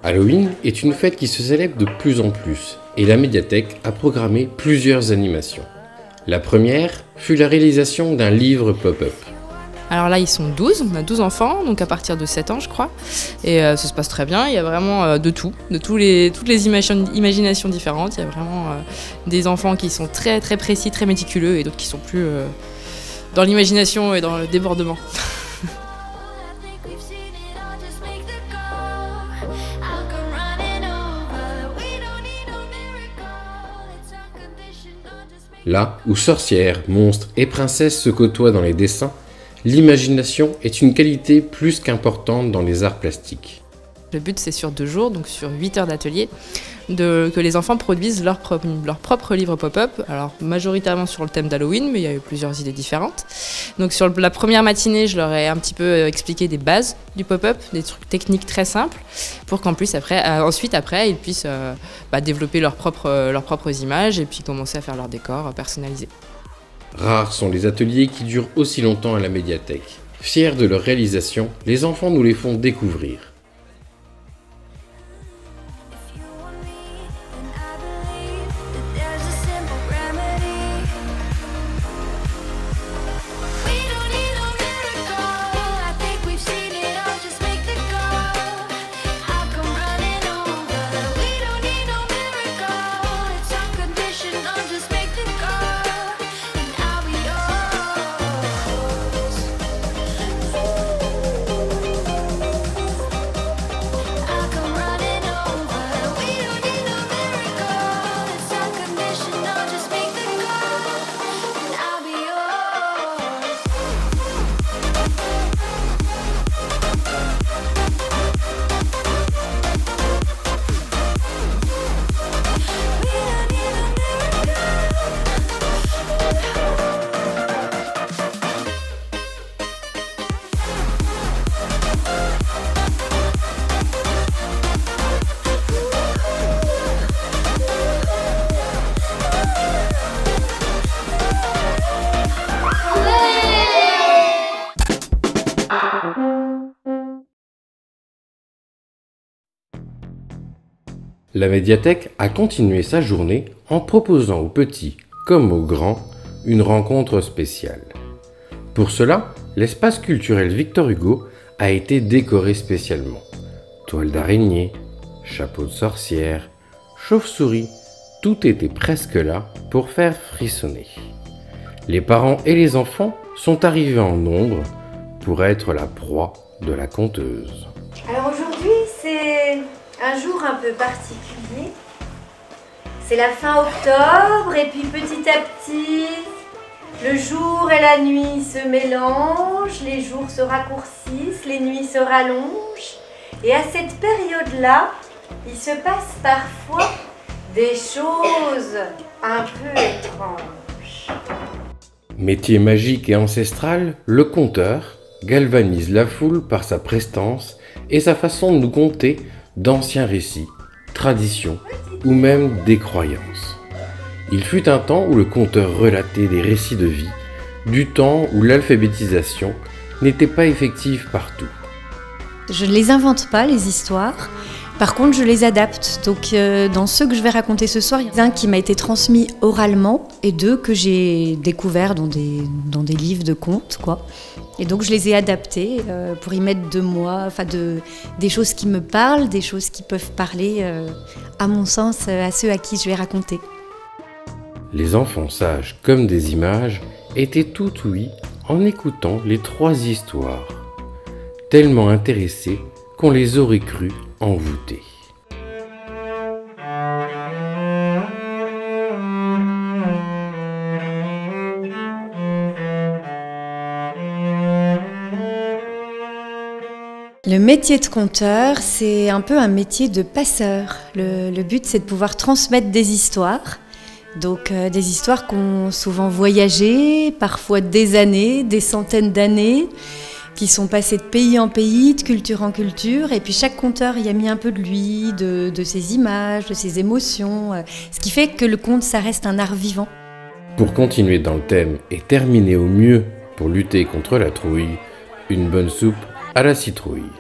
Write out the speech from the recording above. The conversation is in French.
Halloween est une fête qui se célèbre de plus en plus et la médiathèque a programmé plusieurs animations. La première fut la réalisation d'un livre pop-up. Alors là, ils sont 12, on a 12 enfants, donc à partir de 7 ans, je crois. Et ça se passe très bien, il y a vraiment de tout, toutes les imaginations différentes. Il y a vraiment des enfants qui sont très, très précis, très méticuleux, et d'autres qui sont plus dans l'imagination et dans le débordement. Là où sorcières, monstres et princesses se côtoient dans les dessins, l'imagination est une qualité plus qu'importante dans les arts plastiques. Le but, c'est sur 2 jours, donc sur 8 heures d'atelier, que les enfants produisent leur propre livre pop-up, alors majoritairement sur le thème d'Halloween, mais il y a eu plusieurs idées différentes. Donc sur la première matinée, je leur ai un petit peu expliqué des bases du pop-up, des trucs techniques très simples, pour qu'en plus ensuite après, ils puissent développer leurs propres images et puis commencer à faire leur décor personnalisé. Rares sont les ateliers qui durent aussi longtemps à la médiathèque. Fiers de leur réalisation, les enfants nous les font découvrir. La médiathèque a continué sa journée en proposant aux petits comme aux grands une rencontre spéciale. Pour cela, l'espace culturel Victor Hugo a été décoré spécialement. Toiles d'araignée, chapeaux de sorcière, chauve-souris, tout était presque là pour faire frissonner. Les parents et les enfants sont arrivés en nombre pour être la proie de la conteuse. Alors aujourd'hui, c'est un jour un peu particulier. C'est la fin octobre et puis petit à petit, le jour et la nuit se mélangent, les jours se raccourcissent, les nuits se rallongent. Et à cette période-là, il se passe parfois des choses un peu étranges. Métier magique et ancestral, le conteur galvanise la foule par sa prestance et sa façon de nous conter d'anciens récits, traditions ou même des croyances. Il fut un temps où le conteur relatait des récits de vie, du temps où l'alphabétisation n'était pas effective partout. Je ne les invente pas, les histoires. Par contre, je les adapte. Donc, dans ceux que je vais raconter ce soir, il y en a un qui m'a été transmis oralement et 2 que j'ai découverts dans des livres de contes, quoi. Et donc, je les ai adaptés pour y mettre de moi, des choses qui me parlent, des choses qui peuvent parler, à mon sens, à ceux à qui je vais raconter. Les enfants sages comme des images étaient tout ouïs en écoutant les 3 histoires, tellement intéressés qu'on les aurait crues envoûtées. Le métier de conteur, c'est un peu un métier de passeur. Le but, c'est de pouvoir transmettre des histoires. Donc des histoires qui ont souvent voyagé, parfois des années, des centaines d'années, qui sont passées de pays en pays, de culture en culture. Et puis chaque conteur y a mis un peu de lui, de ses images, de ses émotions. Ce qui fait que le conte, ça reste un art vivant. Pour continuer dans le thème et terminer au mieux pour lutter contre la trouille, une bonne soupe à la citrouille.